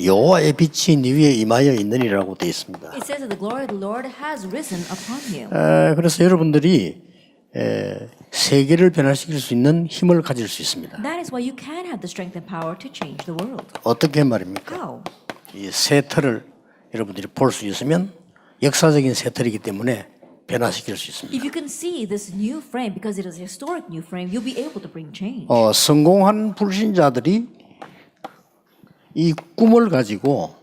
여호와의 빛이 네 위에 임하여 있느니라고 되어 있습니다. It says that the glory of the Lord has risen upon you. 그래서 여러분들이 세계를 변화시킬 수 있는 힘을 가질 수 있습니다. That is why you can have the strength and power to change the world. 어떻게 말입니까? How? 이 새 틀을 여러분들이 볼 수 있으면 역사적인 새 틀이기 때문에 변화시킬 수 있습니다. If you can see this new frame, because it is a historic new frame, you'll be able to bring change. 성공한 불신자들이 이 꿈을 가지고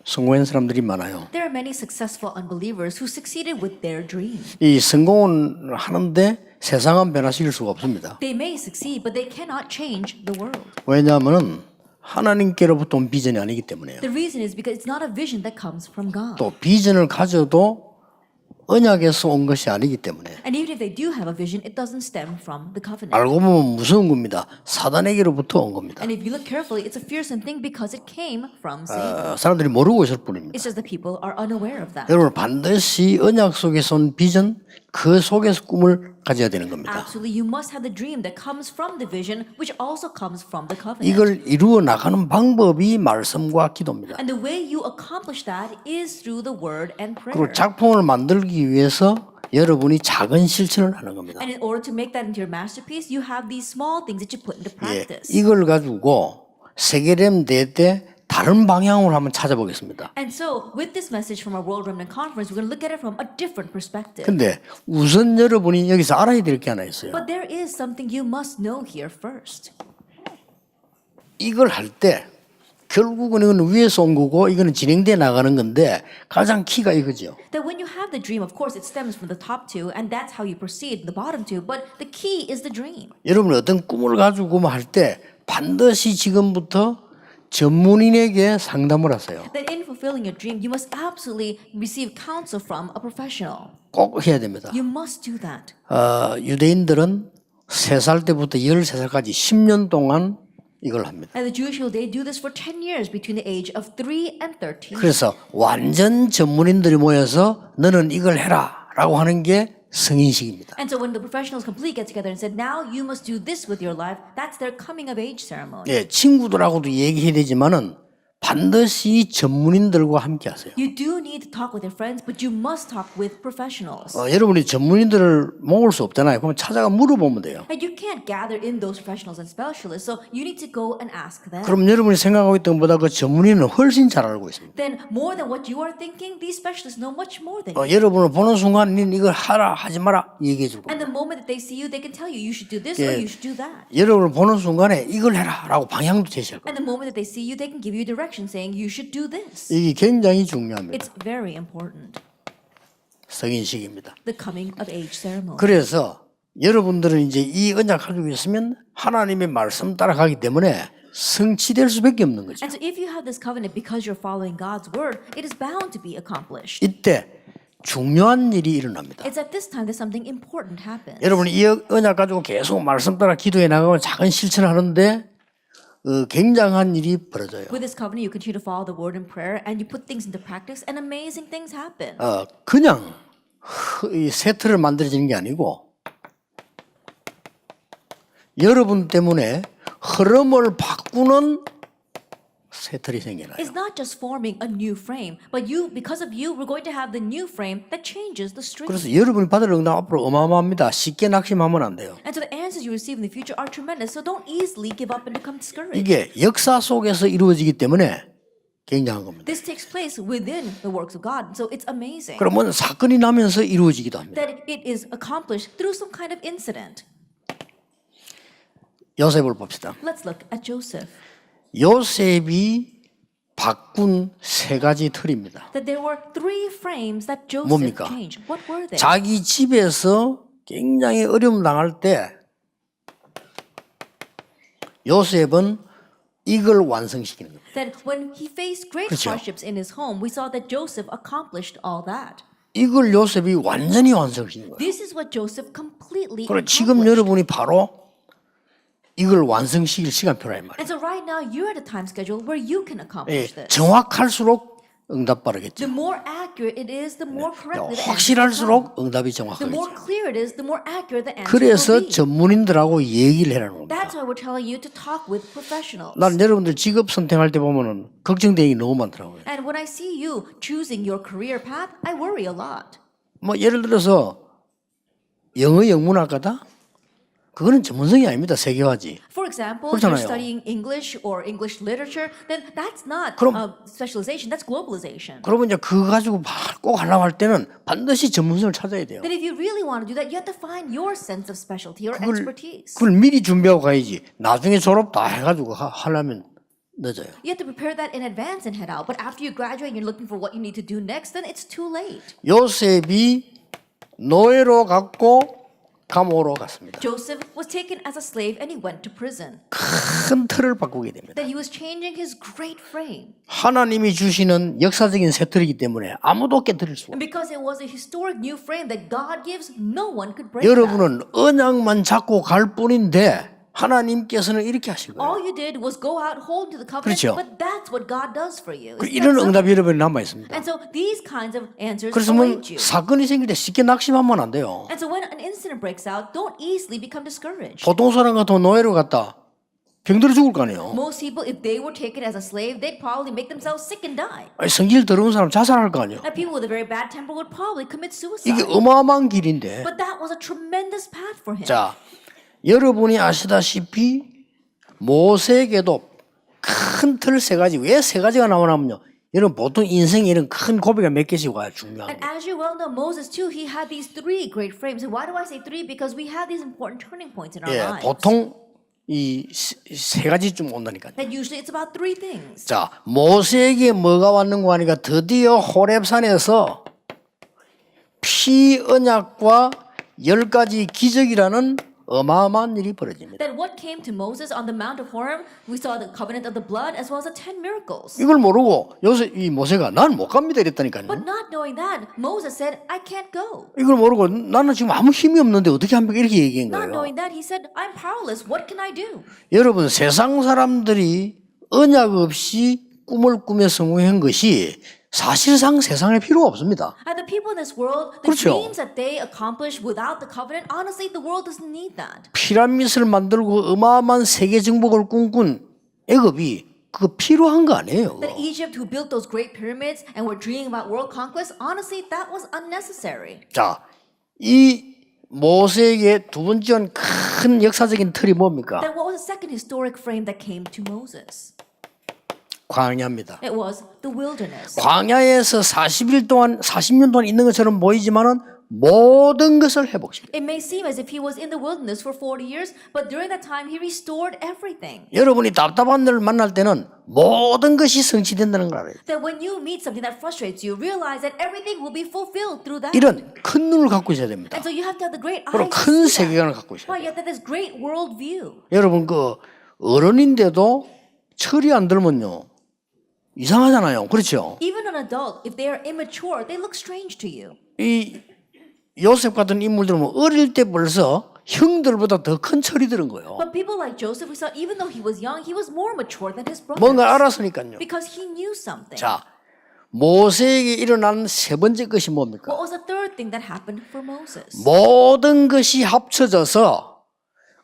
성공한 사람들이 많아요. There are many successful unbelievers who succeeded with their dream. 이 성공은 하는데 세상은 변화시킬 수가 없습니다. They may succeed, but they cannot change the world. 왜냐하면 하나님께로부터 온 비전이 아니기 때문에요. The reason is because it's not a vision that comes from God. 또 비전을 가져도 언약에서 온 것이 아니기 때문에 And even if they do have a vision, it doesn't stem from the covenant. 알고 보면 무서운 겁니다. 사단에게로부터 온 겁니다. And if you look carefully, it's a fearsome thing because it came from Satan. 사람들이 모르고 있을 뿐입니다. It's just that people are unaware of that. 여러분 반드시 언약 속에서 온 비전, 그 속에서 꿈을 가져야 되는 겁니다. Absolutely, you must have the dream that comes from the vision, which also comes from the covenant. 이걸 이루어 나가는 방법이 말씀과 기도입니다. And the way you accomplish that is through the word and prayer. 그리고 작품을 만들기 위해서 여러분이 작은 실천을 하는 겁니다. And in order to make that into your masterpiece, you have these small things that you put into practice. 이걸 가지고 세계렘 대회 때 다른 방향으로 한번 찾아보겠습니다. And so, with this message from our World Remnant Conference, we're going to look at it from a different perspective. 근데 우선 여러분이 여기서 알아야 될 게 하나 있어요. But there is something you must know here first. 이걸 할 때 결국은 이건 위에서 온 거고 이거는 진행돼 나가는 건데 가장 키가 이거죠. That when you have the dream, of course, it stems from the top two, and that's how you proceed, the bottom two. But the key is the dream. 여러분이 어떤 꿈을 가지고 할 때 반드시 지금부터 전문인에게 상담을 하세요. That in fulfilling your dream, you must absolutely receive counsel from a professional. 꼭 해야 됩니다. You must do that. 유대인들은 3살 때부터 13살까지 10년 동안 이걸 합니다. And the Jewish people, they do this for 10 years between the age of 3 and 13. 그래서 완전 전문인들이 모여서 너는 이걸 해라 라고 하는 게 성인식입니다. And so when the professionals completely get together and said, now you must do this with your life, that's their coming of age ceremony. 예, 친구들하고도 얘기해야 되지만은 반드시 전문인들과 함께 하세요. You do need to talk with your friends, but you must talk with professionals. 여러분이 전문인들을 모을 수 없잖아요. 그럼 찾아가 물어보면 돼요. And you can't gather in those professionals and specialists, so you need to go and ask them. 그럼 여러분이 생각하고 있던 것보다 그 전문인은 훨씬 잘 알고 있습니다. Then more than what you are thinking, these specialists know much more than you. 여러분을 보는 순간 니 이걸 하라 하지 마라 얘기해 주고 And the moment that they see you, they can tell you, you should do this or you should do that. 여러분을 보는 순간에 이걸 해라 라고 방향도 제시할 거예요. And the moment that they see you, they can give you direction saying, you should do this. 이게 굉장히 중요합니다. It's very important. 성인식입니다. The coming of age ceremony. 그래서 여러분들은 이제 이 언약 가지고 있으면 하나님의 말씀 따라가기 때문에 성취될 수밖에 없는 거죠. And so if you have this covenant because you're following God's word, it is bound to be accomplished. 이때 중요한 일이 일어납니다. It's at this time that something important happens. 여러분이 이 언약 가지고 계속 말씀 따라 기도해 나가면 작은 실천을 하는데 굉장한 일이 벌어져요. With this covenant, you continue to follow the word in prayer and you put things into practice and amazing things happen. 그냥 이 세트를 만들어지는 게 아니고 여러분 때문에 흐름을 바꾸는 세틀이 생겨나요. It's not just forming a new frame, but you, because of you, we're going to have the new frame that changes the string. 그래서 여러분이 받을 응답 앞으로 어마어마합니다. 쉽게 낙심하면 안 돼요. And so the answers you receive in the future are tremendous, so don't easily give up and become discouraged. 이게 역사 속에서 이루어지기 때문에 굉장한 겁니다. This takes place within the works of God, so it's amazing 그러면 사건이 나면서 이루어지기도 합니다. that it is accomplished through some kind of incident. 요셉을 봅시다. Let's look at Joseph. 요셉이 바꾼 3가지 틀입니다. That there were 3 frames that Joseph 뭡니까? changed. What were they? 자기 집에서 굉장히 어려움 당할 때 요셉은 이걸 완성시키는 겁니다. That when he faced great 그렇죠. hardships in his home, we saw that Joseph accomplished all that. 이걸 요셉이 완전히 완성시킨 거예요. This is what Joseph completely 그리고 지금 accomplished. 여러분이 바로 이걸 완성시킬 시간표라 이 말이에요. And so right now you're at a time schedule where you can accomplish this. 정확할수록 응답 빠르겠죠. The more accurate it is, the more correctly the answer will come. 확실할수록 응답이 The more 정확하겠죠. clear it is, the more accurate the answer 그래서 will be. 전문인들하고 얘기를 해라는 겁니다. That's why we're telling you to talk with professionals. 난 여러분들 직업 선택할 때 보면은 걱정되는 게 너무 많더라고요. And when I see you choosing your career path, I worry a lot. 뭐 예를 들어서 영어 영문학과다? 그거는 전문성이 아닙니다. 세계화지. For example, if you're 그렇잖아요. studying English or English literature, then that's not 그럼- specialization, that's globalization. 그러면 이제 그거 가지고 꼭 하려고 할 때는 반드시 전문성을 찾아야 돼요. Then if you really want to do that, you have to find your sense of specialty or expertise. 그걸 미리 준비하고 가야지. 나중에 졸업 다 해가지고 하려면 늦어요. You have to prepare that in advance and head out. But after you graduate and you're looking for what you need to do next, then it's too late. 요셉이 노예로 갔고 감옥으로 갔습니다. Joseph was taken as a slave and he went to prison. 큰 틀을 바꾸게 됩니다. That he was changing his great frame. 하나님이 주시는 역사적인 새 틀이기 때문에 아무도 깨뜨릴 수 And 없어요. because it was a historic new frame that God gives, no one could break that. 여러분은 언약만 잡고 갈 뿐인데 하나님께서는 이렇게 하실 거예요. All you did was go out, hold to the covenant, 그렇죠. but that's what God does for you. Isn't 이런 that so? 응답이 여러분에 남아 있습니다. And so these kinds of answers 그래서 뭐 await you. 사건이 생길 때 쉽게 낙심하면 안 돼요. And so when an incident breaks out, don't easily become discouraged. 보통 사람 같으면 노예로 갔다 병들어 죽을 거 아니에요. Most people, if they were taken as a slave, they'd probably make themselves sick and die. 아니, 성질 더러운 사람 자살할 거 아니에요. And people with a very bad temper would probably commit 이게 suicide. 어마어마한 길인데. But that was a tremendous path for him. 자, 여러분이 아시다시피 모세에게도 큰 틀 세 가지. 왜 세 가지가 나오냐면요. 여러분 보통 인생에 이런 큰 고비가 몇 개씩 와요. 중요한 And 거. as you well know, Moses too, he had these three great frames. And why do I say three? Because we have these important turning points in our 예, lives. 보통 이 세 가지쯤 온다니까요. That usually it's about three things. 자, 모세에게 뭐가 왔는가 하니까 드디어 호렙산에서 피 언약과 10가지 기적이라는 어마어마한 일이 벌어집니다. Then what came to Moses on the Mount of Horeb? We saw the covenant of the blood as well as the 10 miracles. 이걸 모르고 요새 이 모세가 난 못 갑니다 이랬다니까요. But not knowing that, Moses said, I can't go. 이걸 모르고 나는 지금 아무 힘이 없는데 어떻게 합니까 이렇게 얘기한 Not 거예요. knowing that, he said, I'm powerless. What can I do? 여러분 세상 사람들이 언약 없이 꿈을 꾸며 성공한 것이 사실상 세상에 필요가 없습니다. And the people in this world, the 그렇죠. dreams that they accomplish without the covenant, honestly, the world doesn't need that. 피라밋을 만들고 어마어마한 세계 정복을 꿈꾼 애굽이 그거 필요한 거 아니에요. That Egypt, who built those great pyramids and were dreaming about world conquest, honestly, that was unnecessary. 자, 이 모세에게 두 번째 큰 역사적인 틀이 뭡니까? Then what was the second historic frame that came to Moses? 광야입니다. It was the wilderness. 광야에서 40년 동안 있는 것처럼 보이지만은 모든 것을 회복시킵니다. It may seem as if he was in the wilderness for 40 years, but during that time he restored everything. 여러분이 답답한 일을 만날 때는 모든 것이 성취된다는 걸 알아요. That when you meet something that frustrates you, realize that everything will be fulfilled through that. 이런 큰 눈을 갖고 있어야 됩니다. And so you have to have the great 그리고 eyes. 큰 to see that. 세계관을 갖고 있어야 Right, 돼요. you have to have this great world view. 여러분 그 어른인데도 철이 안 들면요 이상하잖아요. 그렇죠? Even an adult, if they are immature, they look strange to you. 이 요셉 같은 인물들은 뭐 어릴 때 벌써 형들보다 더 큰 철이 들은 거예요. But people like Joseph, we saw, even though he was young, he was more mature than his brothers. 뭔가 알았으니까요. Because he knew something. 자, 모세에게 일어난 세 번째 것이 뭡니까? What was the third thing that happened for Moses? 모든 것이 합쳐져서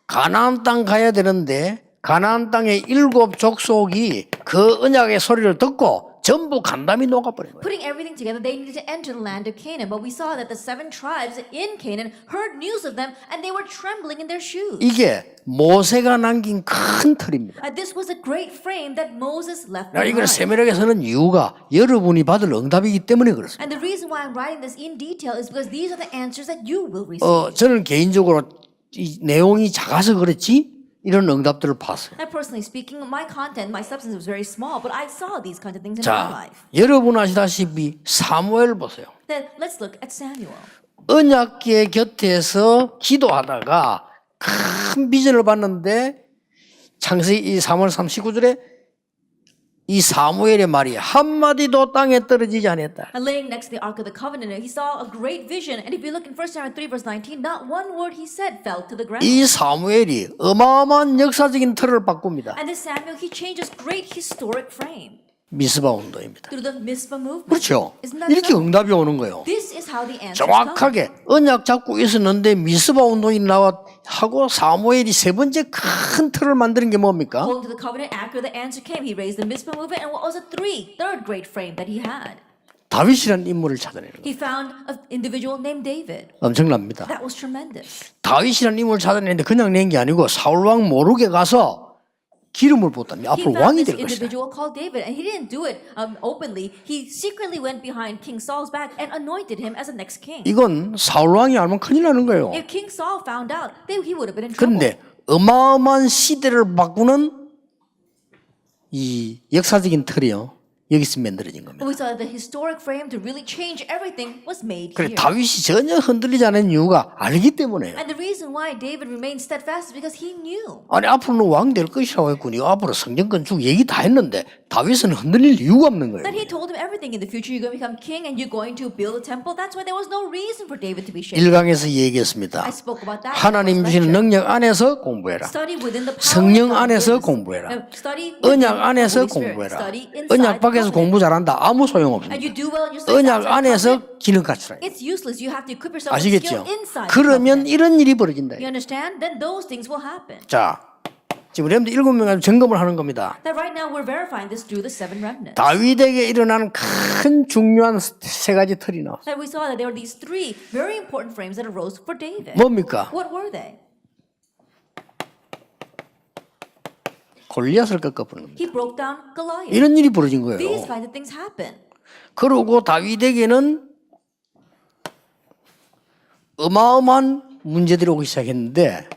가나안 땅 가야 되는데 가나안 땅의 7 족속이 그 언약의 소리를 듣고 전부 간담이 녹아버린 거예요. Putting everything together, they needed to enter the land of Canaan. But we saw that the 7 tribes in Canaan heard news of them and they were trembling in their shoes. 이게 모세가 남긴 큰 틀입니다. This was a great frame that Moses left 이걸 behind. 세밀하게 쓰는 이유가 여러분이 받을 응답이기 때문에 그렇습니다. And the reason why I'm writing this in detail is because these are the answers that you will receive. 저는 개인적으로 이 내용이 작아서 그렇지 이런 응답들을 봤어요. And personally speaking, my content, my substance was very small, but I saw these kinds of things in my 자, life. 여러분 아시다시피 사무엘 보세요. Then let's look at Samuel. 언약궤 곁에서 기도하다가 큰 비전을 봤는데 창세기 3월 39절에 이 사무엘의 말이 한마디도 땅에 떨어지지 않았다. And laying next to the Ark of the Covenant, he saw a great vision. And if you look in 1 Samuel 3 verse 19, not one word he said fell to the ground. 이 사무엘이 어마어마한 역사적인 틀을 바꿉니다. And this Samuel, he changes great historic frame. 미스바 운동입니다. through the Mizpah movement. 그렇죠. Isn't that 이렇게 so? 응답이 오는 거예요. This is how the answers come. 정확하게 언약 잡고 있었는데 미스바 운동이 나와 하고 사무엘이 세 번째 큰 틀을 만드는 게 뭡니까? Going to the covenant after the answer came, he raised the Mizpah movement, and what was the third great frame that he had? 다윗이라는 인물을 찾아내는 거예요. He found an individual named David. 엄청납니다. That was tremendous. 다윗이라는 인물을 찾아내는데 그냥 낸 게 아니고 사울 왕 모르게 가서 기름을 붓다니 He 앞으로 found 왕이 this 될 것이다. individual called David, and he didn't do it openly. He secretly went behind King Saul's back and anointed him as the next king. 이건 사울 왕이 알면 큰일 나는 거예요. If King Saul found out, then he would have been in trouble. 그런데 어마어마한 시대를 바꾸는 이 역사적인 틀이요. 여기서 만들어진 겁니다. But we saw that the historic frame to really change everything was made 그래 here. 다윗이 전혀 흔들리지 않은 이유가 알기 때문에요. And the reason why David remained steadfast is because he knew 아니 앞으로는 왕 될 것이라고 했고 니 앞으로 성전권 쭉 얘기 다 했는데 다윗은 흔들릴 이유가 없는 거예요. that he told him everything. In the future, you're going to become king and you're going to build a temple. That's why there was no reason for David to be shaken. 1강에서 얘기했습니다. I spoke about that. 하나님 in the 주시는 first lecture. 능력 안에서 공부해라. Study within the power 성령 of God. 안에서 Study 공부해라. Study within 언약 the 안에서 Holy Spirit. 공부해라. Study inside 언약 the 밖에서 covenant. 공부 잘한다. 아무 소용없습니다. And you do well in your studies 언약 outside the 안에서 covenant, 기능 갖추라. it's useless. You have to equip yourself with 아시겠죠? skill inside the 그러면 covenant. 이런 일이 벌어진다. You understand? Then those things will happen. 자, 지금 여러분들 7명 가지고 점검을 하는 겁니다. That right now we're verifying this through the seven remnants. 다윗에게 일어나는 큰 중요한 세 가지 틀이 나왔어요. That we saw that there were these three very important frames that arose for David. 뭡니까? What were they? 골리앗을 꺾어버리는 겁니다. He broke down Goliath. 이런 일이 벌어진 거예요. These kinds of things happen. 그리고 다윗에게는 어마어마한 문제들이 오기 시작했는데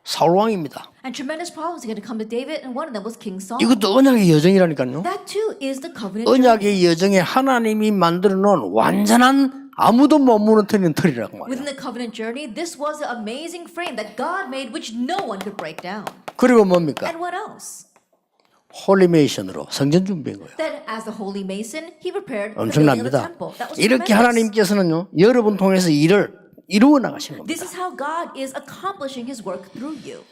사울 왕입니다. And tremendous problems are going to come to David, and one of them was King Saul. 이것도 언약의 여정이라니까요. That too is the covenant journey. 언약의 여정에 하나님이 만들어 놓은 완전한 아무도 못 무너뜨리는 틀이라고 말이에요. Within the covenant journey, this was an amazing frame that God made, which no one could break down. 그리고 뭡니까? And what else? 홀리메이션으로 성전 준비한 거예요. That as the holy mason, he prepared the building of the 엄청납니다. temple. That was 이렇게 tremendous. 하나님께서는요 여러분 통해서 일을 이루어 나가시는 겁니다. This is how God is accomplishing His work through you.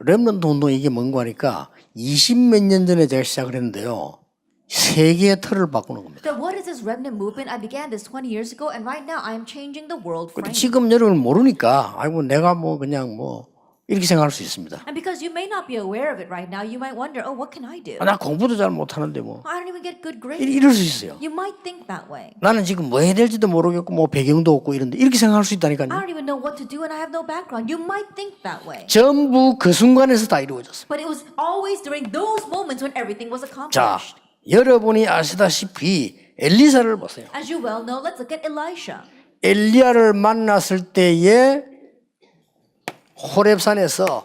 렘넌트 운동 이게 뭔가 하니까 20몇 년 전에 제가 시작을 했는데요. 세 개의 틀을 바꾸는 겁니다. That what is this remnant movement? I began this 20 years ago, and right now I am changing the world 근데 frame. 지금 여러분 모르니까 아이고 내가 뭐 그냥 뭐 이렇게 생각할 수 있습니다. And because you may not be aware of it right now, you might wonder, oh, what can I do? 나 공부도 잘 못하는데 뭐 I don't even get good grades. 이럴 수 있어요. You might think that way. 나는 지금 뭐 해야 될지도 모르겠고 뭐 배경도 없고 이런데 이렇게 생각할 수 I 있다니까요. don't even know what to do, and I have no background. You might think that way. 전부 그 순간에서 다 이루어졌어요. But it was always during those moments when everything was 자, accomplished. 여러분이 아시다시피 엘리사를 보세요. As you well know, let's look at Elisha. 엘리야를 만났을 때에 호렙산에서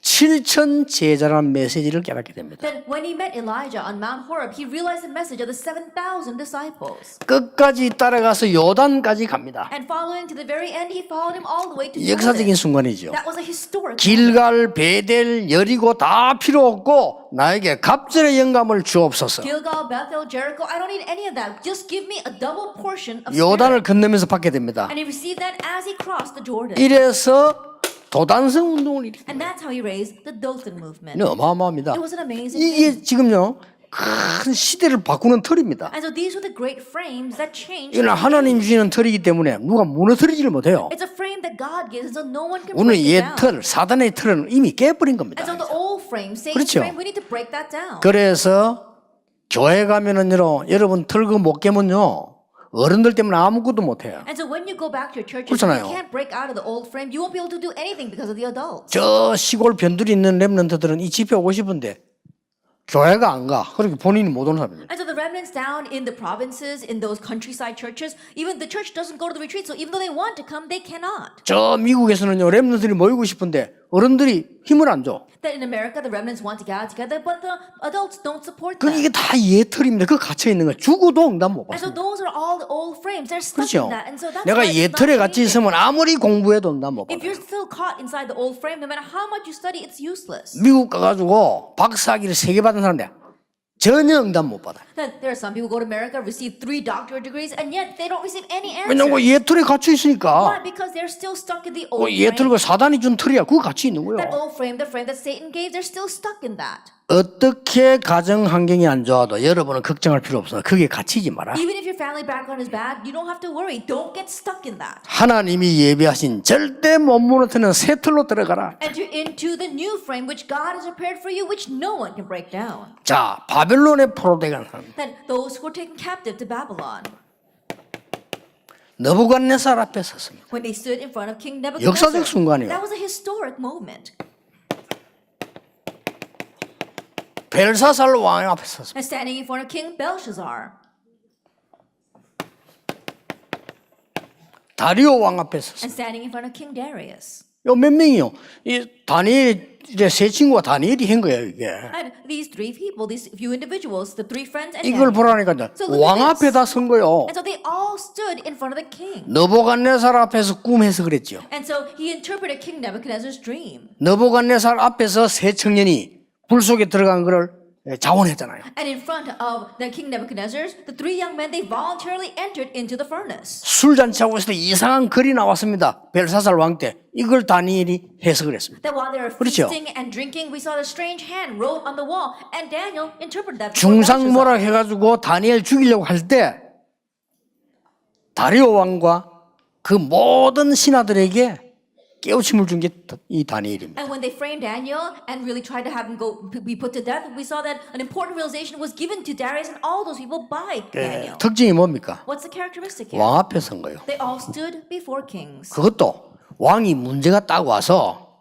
7천 제자라는 메시지를 깨닫게 됩니다. Then when he met Elijah on Mount Horeb, he realized the message of the 7,000 disciples. 끝까지 따라가서 요단까지 갑니다. And following to the very end, he followed him all the way to 역사적인 Jordan. 순간이죠. That was a historic moment. 길갈, 베델, 여리고 다 필요 없고 나에게 갑절의 영감을 주옵소서. Gilgal, Bethel, Jericho, I don't need any of that. Just give me a double portion of 요단을 spirit. 건너면서 받게 됩니다. And he received that as he crossed the Jordan. 이래서 도단성 운동을 일으킵니다. And that's how he raised the Dothan movement. 어마어마합니다. It was an amazing thing. 이게 지금요 큰 시대를 바꾸는 틀입니다. And so these were the great frames that changed. 이는 하나님 주시는 틀이기 때문에 누가 무너뜨리지를 못해요. It's a frame that God gives, so no one can 오늘 break it 옛 down. 틀, 사단의 틀은 이미 깨버린 겁니다. And so the old frame, Satan's 그렇죠. frame, we need to break that down. 그래서 교회 가면은요, 여러분 틀고 못 깨면요, 어른들 때문에 아무것도 못해요. And so when you go back to your churches, 그렇잖아요. you can't break out of the old frame. You won't be able to do anything because of the adults. 저 시골 변두리 있는 렘넌트들은 이 집회 오고 싶은데 교회가 안 가. 그렇게 본인이 못 오는 사람입니다. And so the remnants down in the provinces, in those countryside churches, even the church doesn't go to the retreat. So even though they want to come, they cannot. 저 미국에서는요, 렘넌트들이 모이고 싶은데 어른들이 힘을 안 줘. That in America, the remnants want to gather together, but the adults don't support 그럼 them. 이게 다 예틀입니다. 그 갇혀 있는 거. 죽어도 응답 못 And so 받습니다. those are all the old frames. They're stuck 그렇죠? in that. And so that's 내가 why it's not 예틀에 갇혀 changing. 있으면 아무리 공부해도 응답 못 If 받아요. you're still caught inside the old frame, no matter how much you study, it's useless. 미국 가가지고 박사학위를 3개 받은 사람들 전혀 응답 못 받아요. That there are some people who go to America, receive 3 doctorate degrees, and yet they don't receive any 왜냐면 answers. 예틀에 갇혀 있으니까. Why? Because they're still stuck in the old 예틀과 frame. 사단이 준 틀이야. 그거 같이 있는 That 거예요. old frame, the frame that Satan gave, they're still stuck in that. 어떻게 가정 환경이 안 좋아도 여러분은 걱정할 필요 없어. 그게 갇히지 마라. Even if your family background is bad, you don't have to worry. Don't get stuck in that. 하나님이 예비하신 절대 못 무너뜨리는 새 틀로 들어가라. Enter into the new frame which God has prepared for you, which no one can break down. 자, 바벨론에 포로되간 사람. That those who were taken captive to Babylon, 느부갓네살 앞에 섰습니다. when they stood in front of King 역사적 Nebuchadnezzar, 순간이에요. that was a historic moment. 벨사살 왕 앞에 섰습니다. And standing in front of King Belshazzar, 다리오 왕 앞에 섰습니다. and standing in front of King Darius. 요 몇 명이요? 이 다니엘의 세 친구가 다니엘이 한 거예요, 이게. And these 3 people, these few individuals, the 3 friends and 이걸 Daniel. 보라니까 So look 왕 at 앞에 this. 다 선 거예요. And so they all stood in front of the king. 느부갓네살 앞에서 꿈 해석을 했죠. And so he interpreted King Nebuchadnezzar's dream. 느부갓네살 앞에서 세 청년이 불 속에 들어간 거를 자원했잖아요. And in front of the King Nebuchadnezzar, the 3 young men, they voluntarily entered into the furnace. 술 잔치하고 있을 때 이상한 글이 나왔습니다. 벨사살 왕 때. 이걸 다니엘이 해석을 했습니다. That while they were 그렇죠. feasting and drinking, we saw the strange hand wrote on the wall. And Daniel interpreted that. before 중상모락 Belshazzar. 해가지고 다니엘 죽이려고 할 때 다리오 왕과 그 모든 신하들에게 깨우침을 준 게 이 다니엘입니다. And when they framed Daniel and really tried to have him be put to death, we saw that an important realization was given to Darius and all those people by Daniel. 특징이 뭡니까? What's the characteristic here? 왕 앞에 선 거예요. They all stood before kings. 그것도 왕이 문제가 딱 와서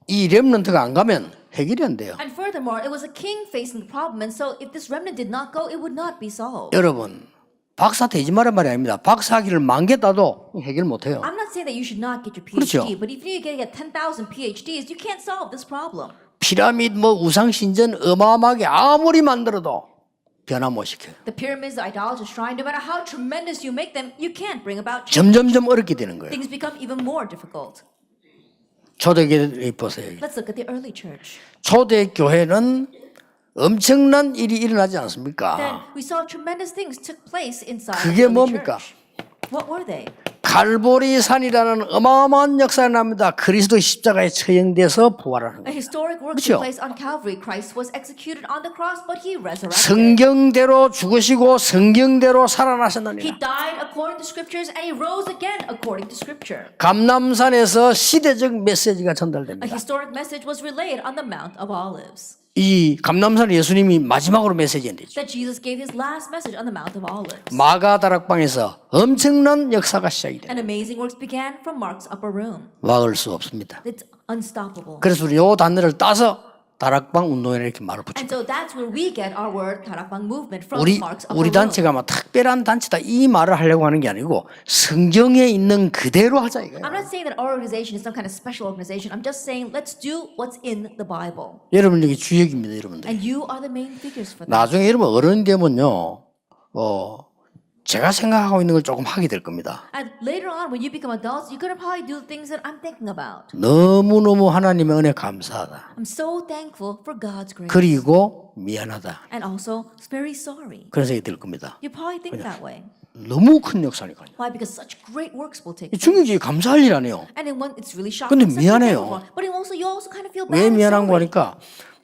이 렘넌트가 안 가면 해결이 안 돼요. And furthermore, it was a king facing the problem, and so if this remnant did not go, it would not be solved. 여러분 박사 되지 말란 말이 아닙니다. 박사학위를 10,000개 따도 해결 못 해요. I'm not saying that you should not get your 그렇죠. PhD, but if you get 10,000 PhDs, you can't solve this problem. 피라미드 뭐 우상신전 어마어마하게 아무리 만들어도 변화 못 시켜요. The pyramids, the idolaters' shrine, no matter how tremendous you make them, you can't bring about change. 점점점 어렵게 되는 거예요. Things become even more difficult. 초대교회 보세요. Let's look at the early church. 초대교회는 엄청난 일이 일어나지 Then 않습니까? we saw tremendous things took place inside 그게 the early 뭡니까? church. What were they? 갈보리산이라는 어마어마한 역사가 납니다. 그리스도 십자가에 처형돼서 부활하는 A 거예요. historic work 그렇죠? took place on Calvary. Christ was executed on the cross, but he resurrected. 성경대로 죽으시고 성경대로 He 살아나셨느니라. died according to scriptures and he rose again according to scripture. 감남산에서 시대적 메시지가 A 전달됩니다. historic message was relayed on the Mount of Olives. 이 감남산에 예수님이 마지막으로 메시지했죠. That Jesus gave his last message on the Mount of Olives. 마가 다락방에서 엄청난 역사가 시작이 돼요. And amazing works began from Mark's upper room. 막을 수 없습니다. It's unstoppable. 그래서 우리 요 단어를 따서 다락방 운동회를 이렇게 말을 붙입니다. And so that's where we get our word Tarakbang movement from 우리 Mark's upper 우리 room. 단체가 막 특별한 단체다 이 말을 하려고 하는 게 아니고 성경에 있는 그대로 하자 이거예요. I'm not saying that our organization is some kind of special organization. I'm just saying let's do what's in the Bible. 여러분 여기 주역입니다, 여러분들. And you are the main figures for that. 나중에 여러분 어른이 되면요, 제가 생각하고 있는 걸 조금 하게 될 겁니다. And later on, when you become adults, you're going to probably do the things that I'm thinking about. 너무너무 하나님의 은혜 감사하다. I'm so thankful for God's grace. 그리고 미안하다. And also very sorry. 그런 생각이 들 겁니다. You probably think that way. 너무 큰 역사니까요. Why? Because such great works will take place. 중요하지 감사할 일 아니에요. And then when it's really shocking. 근데 it's such a 미안해요. beautiful one. But also, you also kind of feel bad. 왜 and 미안한 거 sorry. 하니까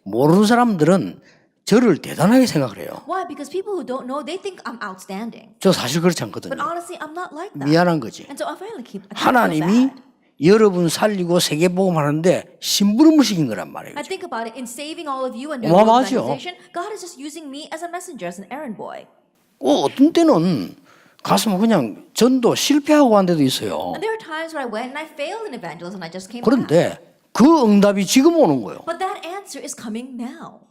모르는 사람들은 저를 대단하게 생각을 해요. Why? Because people who don't know, they think I'm outstanding. 저 사실 그렇지 But 않거든요. honestly, I'm not like that. 미안한 거지. And so I finally keep. I feel 하나님이 bad. 여러분 살리고 세계복음 하는데 심부름을 시킨 거란 말이에요. I think about it. In saving all of you and your 어마어마하죠. organization, God is just using me as a messenger, as an errand boy. 어떤 때는 가서 그냥 전도 실패하고 한 데도 있어요. And there are times where I went and I failed in evangelism and I just came back. 그런데 그 응답이 지금 오는 거예요. But that answer is coming now.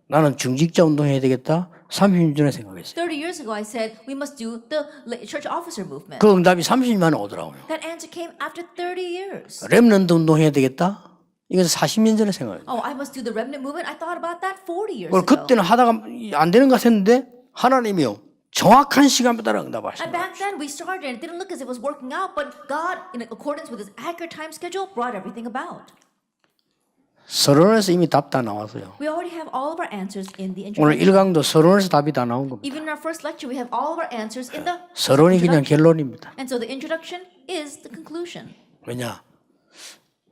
나는 중직자 운동해야 되겠다. 30년 전에 생각했어요. 30 years ago, I said we must do the church officer movement. 그 응답이 30년 만에 오더라고요. That answer came after 30 years. 렘넌트 운동해야 되겠다. 이건 40년 전에 생각했어요. Oh, I must do the remnant movement. I thought about that 40 years 그걸 ago. 그때는 하다가 안 되는 것 같았는데 하나님이요. 정확한 시간에 따라 응답하시는 And 거예요. back then we started and it didn't look as if it was working out, but God, in accordance with His accurate time schedule, brought everything about. 서론에서 이미 답 다 나왔어요. We already have all of our answers in the 오늘 introduction. 1강도 서론에서 답이 다 나온 겁니다. Even in our first lecture, we have all of our answers in the 서론이 그냥 introduction. 결론입니다. And so the introduction is the conclusion. 왜냐?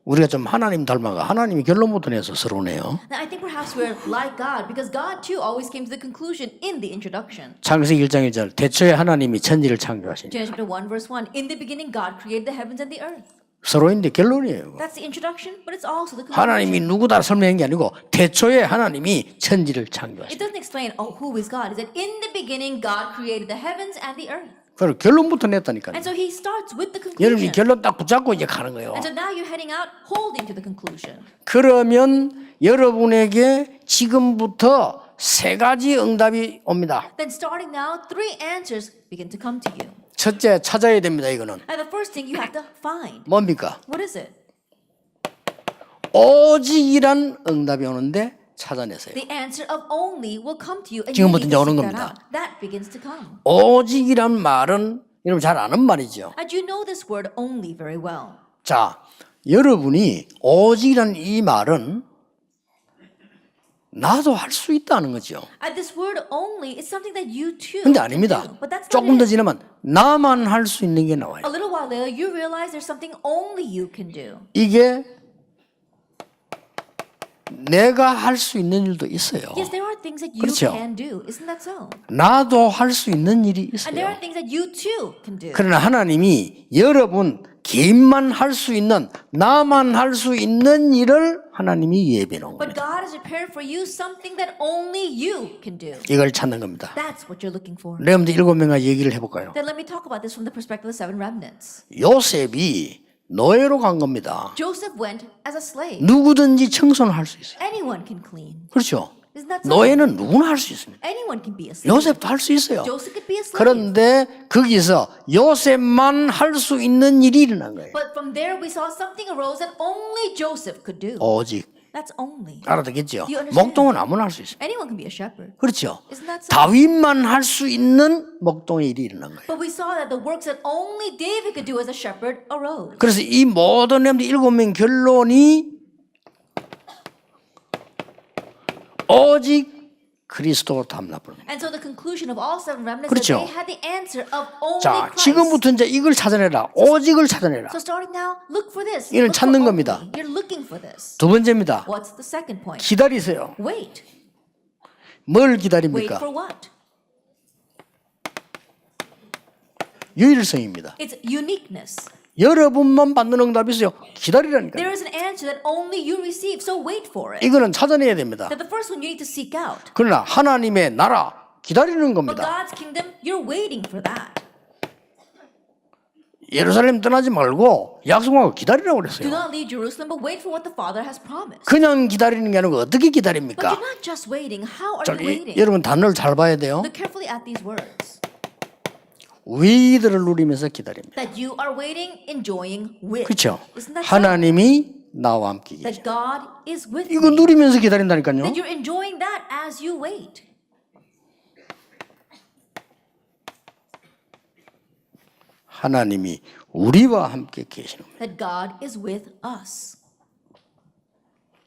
우리가 좀 하나님 닮아가 하나님이 결론부터 내서 서론해요. Now, I think perhaps we're like God because God too always came to the conclusion in the introduction. 창세기 1장 1절 대초에 하나님이 천지를 창조하시니 Genesis chapter 1 verse 1. In the beginning, God created the heavens and the earth. 서론인데 결론이에요. That's the introduction, but it's also the conclusion. 하나님이 누구다 설명한 게 아니고 대초에 하나님이 천지를 It 창조하시니 doesn't explain, oh, who is God? It said, in the beginning, God created the heavens and the earth. 그걸 결론부터 냈다니까요. And so he starts with the 여러분이 conclusion. 결론 딱 붙잡고 이제 가는 거예요. And so now you're heading out holding to the conclusion. 그러면 여러분에게 지금부터 세 가지 응답이 옵니다. Then starting now, 3 answers begin to come to you. 첫째 찾아야 됩니다. 이거는 And the first thing you have to find. 뭡니까? What is it? 오직이란 응답이 오는데 찾아내세요. The answer of only will come to you. And you 지금부터 need 이제 to 오는 seek that 겁니다. out. That begins to come. 오직이란 말은 여러분 잘 아는 말이죠. And you know this word only very well. 자, 여러분이 오직이란 이 말은 나도 할 수 있다는 거죠. And this word only is something that you too 근데 can 아닙니다. do. But that's not 조금 더 it. 지나면 나만 할 수 있는 게 나와요. A little while later, you realize there's something only you can do. 이게 내가 할 수 있는 일도 있어요. Yes, there are things that you 그렇죠. can do. Isn't that so? 나도 할 수 있는 일이 And there 있어요. are things that you too can do. 그러나 하나님이 여러분 개인만 할 수 있는 나만 할 수 있는 일을 하나님이 예비해 놓은 But 겁니다. God has prepared for you something that only you can do. 이걸 찾는 겁니다. That's what you're looking for. 여러분들 7명과 얘기를 해볼까요? Then let me talk about this from the perspective of the 7 remnants. 요셉이 노예로 간 겁니다. Joseph went as a slave. 누구든지 청소는 할 수 있어요. Anyone can clean. 그렇죠? Isn't that so? 노예는 누구나 할 수 있습니다. Anyone can be a slave. 요셉도 할 수 있어요. Joseph could be a slave. 그런데 거기서 요셉만 할 수 있는 일이 일어난 거예요. But from there we saw something arose that only Joseph could do. 오직. That's only. 알아듣겠죠? You understand? 목동은 아무나 할 수 있어요. Anyone can be a shepherd. 그렇죠? Isn't that so? 다윗만 할 수 있는 목동의 일이 일어난 거예요. But we saw that the works that only David could do as a shepherd arose. 그래서 이 모든 렘드 7명 결론이 오직 그리스도 담나불. And so the conclusion of all 7 remnants 그렇죠. that they had the answer of only 자, Christ. 지금부터 이제 이걸 찾아내라. 오직을 찾아내라. So starting now, look for this. 이걸 Look for 찾는 only. 겁니다. You're looking for this. 두 번째입니다. What's the second point? 기다리세요. Wait. 뭘 Wait 기다립니까? for what? 유일성입니다. It's uniqueness. 여러분만 받는 응답이 있어요. 기다리라니까요. There is an answer that only you receive, so wait for it. 이거는 찾아내야 됩니다. That the first one you need to seek out. 그러나 하나님의 나라 기다리는 But 겁니다. God's kingdom, you're waiting for that. 예루살렘 떠나지 말고 약속하고 기다리라고 Do 그랬어요. not leave Jerusalem, but wait for what the Father has promised. 그냥 기다리는 게 아니고 어떻게 But 기다립니까? you're not just waiting. How are 자, you waiting? 여러분 단어를 잘 봐야 돼요. Look carefully at these words. 위들을 누리면서 기다립니다. That you are waiting, enjoying with. 그렇죠? Isn't that so? 하나님이 나와 함께 계시. That God is with 이거 me. 누리면서 기다린다니까요. That you're enjoying that as you wait. 하나님이 우리와 함께 계시는 겁니다. That God is with us.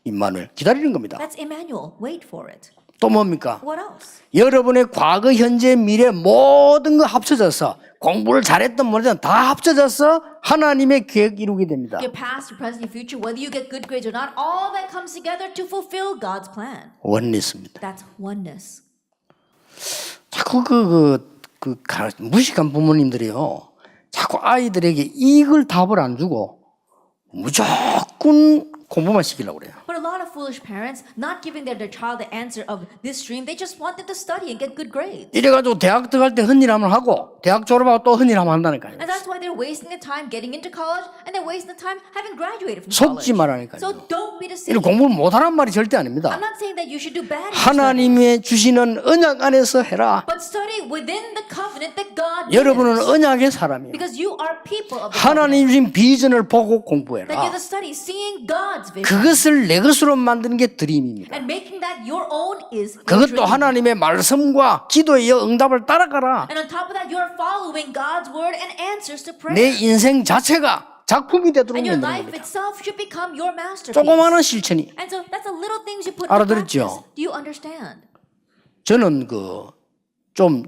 임마누엘 기다리는 겁니다. That's Emmanuel. Wait for it. 또 뭡니까? What else? 여러분의 과거, 현재, 미래 모든 거 합쳐져서 공부를 잘했던 뭐든 다 합쳐져서 하나님의 계획 이루게 됩니다. Your past, your present, your future, whether you get good grades or not, all that comes together to fulfill God's plan. 원리스입니다. That's oneness. 자꾸 무식한 부모님들이요. 자꾸 아이들에게 이걸 답을 안 주고 무조건 공부만 시키려고 그래요. But a lot of foolish parents, not giving their child the answer of this stream, they just want them to study and get good grades. 이래가지고 대학 들어갈 때 헌일하면 하고 대학 졸업하고 또 헌일하면 한다니까요. And that's why they're wasting the time getting into college and they're wasting the time having graduated from college. 속지 말라니까요. So don't be 이런 deceived. 공부를 못하란 말이 절대 아닙니다. I'm not saying that you should do bad in your studies, 하나님의 주시는 언약 안에서 해라. but study within the covenant that God 여러분은 gives. 언약의 사람이에요. Because you are people of the 하나님 covenant. 주신 비전을 보고 That you're 공부해라. the study, seeing God's vision. 그것을 내 것으로 만드는 게 드림입니다. And making that your own is your 그것도 dream. 하나님의 말씀과 기도의 응답을 따라가라. And on top of that, you're following God's word and answers to prayer. 내 인생 자체가 작품이 되도록 And your 만드는 life 겁니다. itself should become your masterpiece. 조그마한 실천이. And so that's the little things you put into 알아들었죠? practice. Do you understand? 저는 좀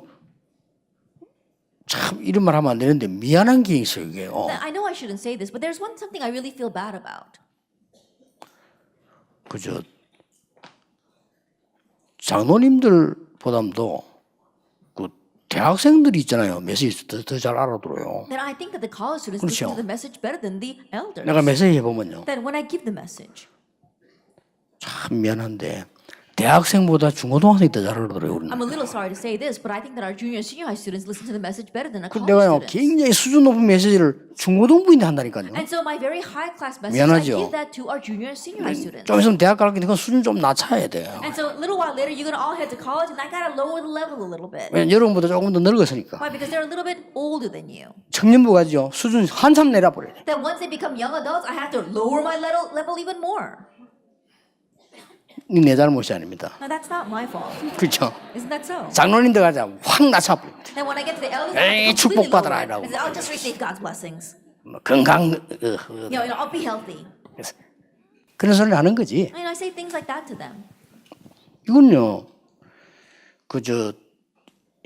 참 이런 말 하면 안 되는데 미안한 게 있어요, 이게. I know I shouldn't say this, but there's something I really feel bad about. 장로님들보다도 그 대학생들이 있잖아요. 메시지 더 잘 알아들어요. Then I think that the college students 그렇죠. listen to the message better than the elders. 내가 메시지 해보면요. Then when I give the message, 참 미안한데 대학생보다 중고등학생이 더 잘 알아들어요. 우리는. I'm a little sorry to say this, but I think that our junior and senior high students listen to the message better than our college 내가요 students. 굉장히 수준 높은 메시지를 중고등부인데 한다니까요. And so my very high class message, 미안하죠. I give that to our junior and senior high students. 좀 있으면 대학 가기 그건 수준 좀 낮춰야 돼요. And so a little while later, you're going to all head to college, and I got to lower the level a little bit. 왜냐면 여러분보다 조금 더 늙었으니까. Why? Because they're a little bit older than you. 청년부 가죠. 수준 한참 내려버려야 돼. Then once they become young adults, I have to lower my level even more. 내 잘못이 아닙니다. Now that's not my fault. 그렇죠? Isn't that so? 장로님들 가자 확 낮춰버립니다. Then when I get to the elders, 에이, I have to completely lower 축복받아라 it. 이라고. I say, I'll just receive God's blessings. 뭐 건강 I'll be healthy. 그런 소리를 하는 거지. And I say things like that to them. 이건요,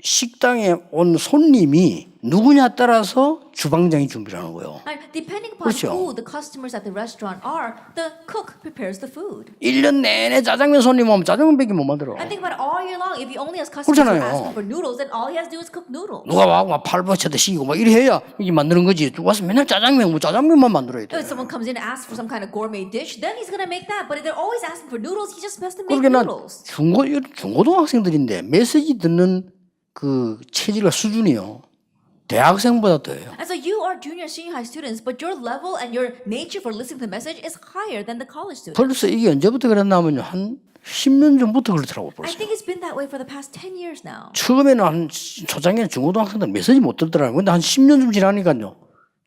식당에 온 손님이 누구냐 따라서 주방장이 준비를 하는 거예요. And depending upon 그렇죠. who the customers at the restaurant are, the cook prepares the food. 1년 내내 짜장면 손님 오면 짜장면밖에 못 만들어. And think about it, all year long, if he only has customers who 그렇잖아요. are asking for noodles, then all he has to do is cook noodles. 누가 와고 막 팔버쳐도 시키고 막 이래 해야 이게 만드는 거지. 누가 와서 맨날 짜장면만 만들어야 돼. If someone comes in and asks for some kind of gourmet dish, then he's going to make that. But if they're always asking for noodles, he just has to make 그러게 난 noodles. 중고등학생들인데 메시지 듣는 그 체질과 수준이요. 대학생보다 더해요. And so you are junior, senior high students, but your level and your nature for listening to the message is higher than the college students. 벌써 이게 언제부터 그랬냐면요. 한 10년 전부터 그렇더라고 I 벌써. think it's been that way for the past 10 years now. 처음에는 한 초장에는 중고등학생들 메시지 못 듣더라고요. 근데 한 10년 좀 지나니까요.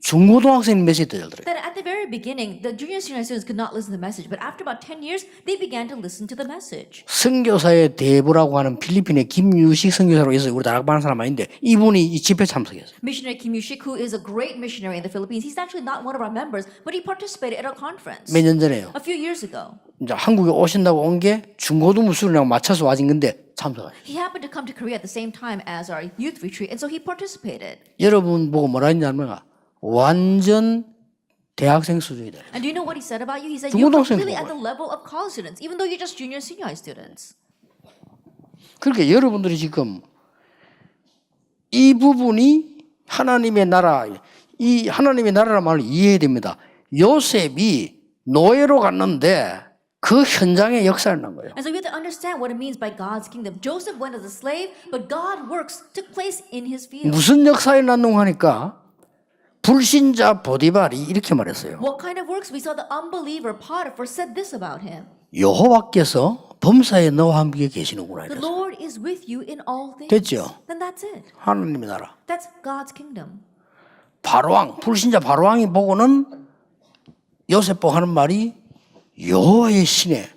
중고등학생 메시지 더 잘 들어요. Then at the very beginning, the junior, senior high students could not listen to the message. But after about 10 years, they began to listen to the message. 선교사의 대부라고 하는 필리핀의 김유식 선교사로 해서 우리 다락방 하는 사람 아닌데 이분이 이 집회 참석했어요. Missionary Kim Yushik, who is a great missionary in the Philippines, he's actually not one of our members, but he participated at our conference 몇 년 전에요. a few years ago. 이제 한국에 오신다고 온 게 중고등부 수련하고 맞춰서 와진 건데 참석하셨어요. He happened to come to Korea at the same time as our youth retreat, and so he participated. 여러분 보고 뭐라 했냐면 완전 대학생 수준이다. And do you know what he said about you? He said you're 중고등학생 completely at 보고. the level of college students, even though you're just junior, senior high students. 그러니까 여러분들이 지금 이 부분이 하나님의 나라, 이 하나님의 나라라는 말을 이해해야 됩니다. 요셉이 노예로 갔는데 그 현장에 역사를 난 거예요. And so we have to understand what it means by God's kingdom. Joseph went as a slave, but God works took place in his field. 무슨 역사를 났는가 하니까 불신자 보디발이 이렇게 말했어요. What kind of works? We saw the unbeliever Potiphar said this about him. 여호와께서 범사에 너와 함께 계시는구나. The 이랬어요. Lord is with you in all things. 됐죠? Then that's it. 하나님의 나라. That's God's kingdom. 바로왕, 불신자 바로왕이 보고는 요셉 보고 하는 말이 여호와의 신에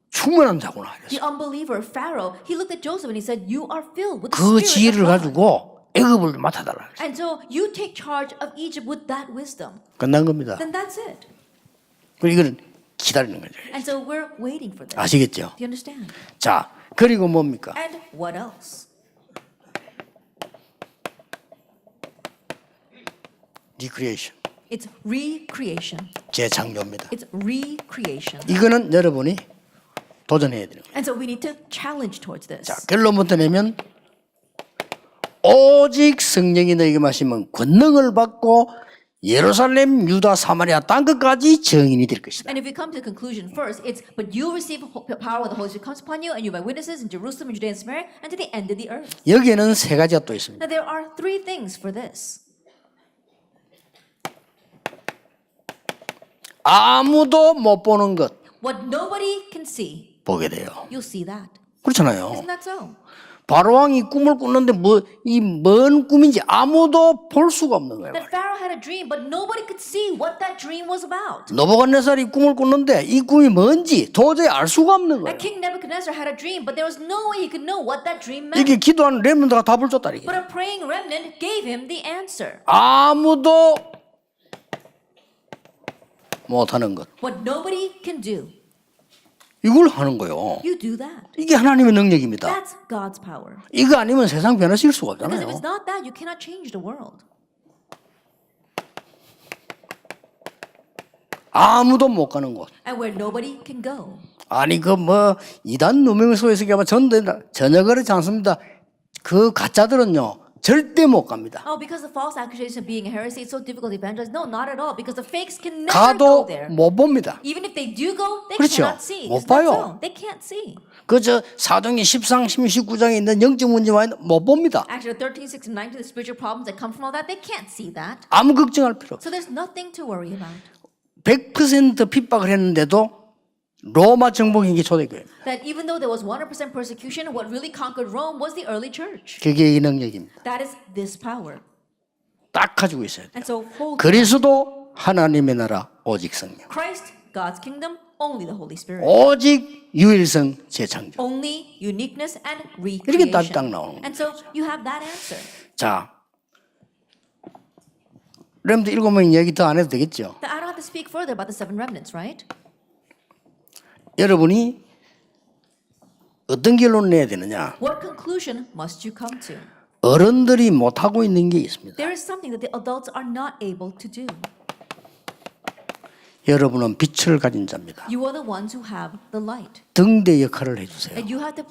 충만한 자구나. The 이랬어요. unbeliever Pharaoh, he looked at Joseph and he said, "You are filled with the 그 Spirit 지혜를 of God." 가지고 애굽을 맡아달라. 그랬어요. And so you take charge of Egypt with that wisdom. 끝난 겁니다. Then that's it. 그리고 이거는 기다리는 거죠. And so we're waiting for this. 아시겠죠? Do you understand? 자, 그리고 뭡니까? And what else? 리크리에이션. It's recreation. 재창조입니다. It's recreation. 이거는 여러분이 도전해야 되는 거예요. And so we need to challenge towards this. 자, 결론부터 내면 오직 성령이 너에게 마시면 권능을 받고 예루살렘, 유다, 사마리아 땅 끝까지 증인이 될 것이다. And if we come to the conclusion first, it's but you receive power when the Holy Spirit comes upon you, and you are my witnesses in Jerusalem, and Judea, and Samaria, and to the end of the earth. 여기에는 세 가지가 또 있습니다. Now there are three things for this. 아무도 못 보는 것 What nobody can see, 보게 돼요. you'll see that. 그렇잖아요. Isn't that so? 바로왕이 꿈을 꿨는데 이 먼 꿈인지 아무도 볼 수가 없는 거예요. That Pharaoh had a dream, but nobody could see what that dream was about. 느부갓네살이 꿈을 꿨는데 이 꿈이 뭔지 도저히 알 수가 없는 거예요. And King Nebuchadnezzar had a dream, but there was no way he could know what that dream meant. 이게 기도하는 렘넌트가 답을 줬다 이게. But a praying remnant gave him the answer. 아무도 못하는 것. What nobody can do, 이걸 하는 거예요. you do that. 이게 하나님의 능력입니다. That's God's power. 이거 아니면 세상 변화시킬 수가 Because if 없잖아요. it's not that, you cannot change the world. 아무도 못 가는 곳. And where nobody can go. 아니 그 뭐 이단 누명소에서 아마 전혀 그렇지 않습니다. 그 가짜들은요 절대 못 갑니다. Oh, because the false accusation of being a heresy, it's so difficult to evangelize. No, not at all. Because the fakes can never 가도 go there. 못 봅니다. Even if they do go, they 그렇죠. cannot see. 못 Isn't that 봐요. so? They can't see. 그저 사도행전 13, 19장에 있는 영적 문제만 못 봅니다. Actually, 13, 16, 19, the spiritual problems that come from all that, they can't see that. 아무 걱정할 필요 없어요. So there's nothing to worry about. 100% 핍박을 했는데도 로마 정복인게 초대교회입니다. That even though there was 100% persecution, what really conquered Rome was the early church. 그게 이 능력입니다. That is this power. 딱 가지고 있어야 돼요. And so hold 그리스도 하나님의 나라 오직 성령. Christ, God's kingdom, only the Holy Spirit. 오직 유일성 재창조. Only uniqueness and 이렇게 딱 recreation. 나오는 거예요. And so you have that answer. 자, 렘드 7명 얘기 더 안 해도 되겠죠? That I don't have to speak further about the seven remnants, right? 여러분이 어떤 결론을 내야 되느냐? What conclusion must you come to? 어른들이 못하고 있는 게 있습니다. There is something that the adults are not able to do. 여러분은 빛을 가진 자입니다. You are the ones who have the light. 등대 역할을 해주세요. And you have to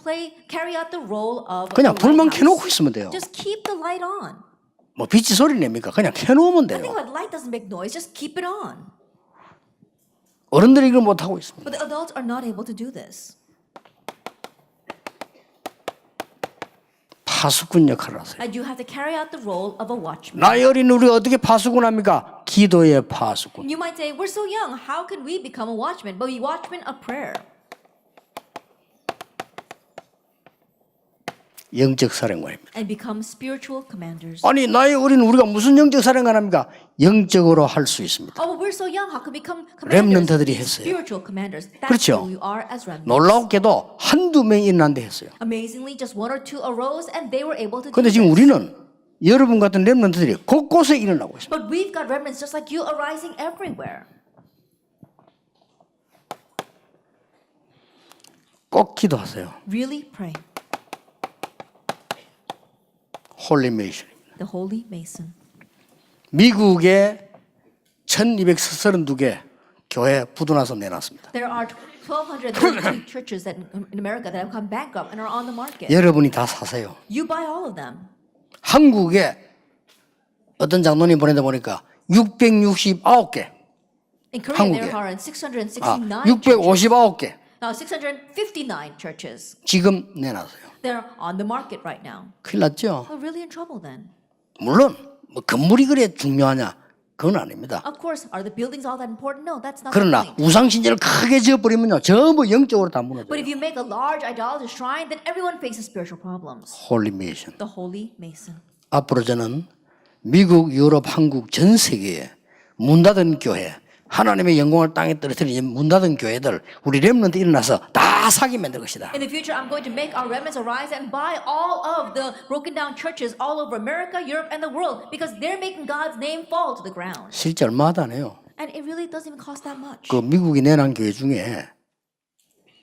carry out the role of 그냥 a 불만 lighthouse. 켜놓고 있으면 돼요. Just keep the light on. 뭐 빛이 소리 냅니까? 그냥 켜놓으면 I think 돼요. like light doesn't make noise. Just keep it on. 어른들이 이걸 못하고 있습니다. But the adults are not able to do this. 파수꾼 역할을 하세요. And you have to carry out the role of a watchman. 나이 어린 우리 어떻게 파수꾼합니까? 기도의 파수꾼. You might say, we're so young. How can we become a watchman? But we watchmen of prayer. 영적 사령관입니다. And become spiritual commanders. 아니 나이 어린 우리가 무슨 영적 사령관합니까? 영적으로 할 수 있습니다. Oh, but we're so young. How can we become commanders? 렘넌트들이 했어요. Spiritual commanders. That's 그렇죠. who you are as remnants. 놀랍게도 한두 명이 일어난다 했어요. Amazingly, just one or two arose and they were able to do 그런데 지금 this. 우리는 여러분 같은 렘넌트들이 곳곳에 일어나고 있습니다. But we've got remnants just like you arising everywhere. 꼭 기도하세요. Really pray. 홀리메이션. The Holy Mason. 미국에 1232개 교회 부도나서 내놨습니다. There are 1,232 churches that in America that have come bankrupt and are on the market. 여러분이 다 사세요. You buy all of them. 한국에 어떤 장로님 보내다 보니까 669개, In Korea, 한국에. there are 669 아, churches. 659개 659 churches. 지금 내놨어요. They're on the market right now. 큰일 났죠? We're really in trouble then. 물론 뭐 건물이 그래 중요하냐? 그건 아닙니다. Of course, are the buildings all that important? No, that's not the 그러나 point. 우상신제를 크게 지어버리면요 전부 영적으로 다 But 무너져요. if you make a large idolatrous shrine, then everyone faces spiritual problems. 홀리메이션. The Holy Mason. 앞으로 저는 미국, 유럽, 한국 전 세계에 문 닫은 교회, 하나님의 영광을 땅에 떨어뜨리는 문 닫은 교회들, 우리 렘넌트 일어나서 다 사기 만들 것이다. In the future, I'm going to make our remnants arise and buy all of the broken down churches all over America, Europe, and the world because they're making God's name fall to the ground. 실제 얼마도 안 해요. And it really doesn't even cost that much. 그 미국이 내놓은 교회 중에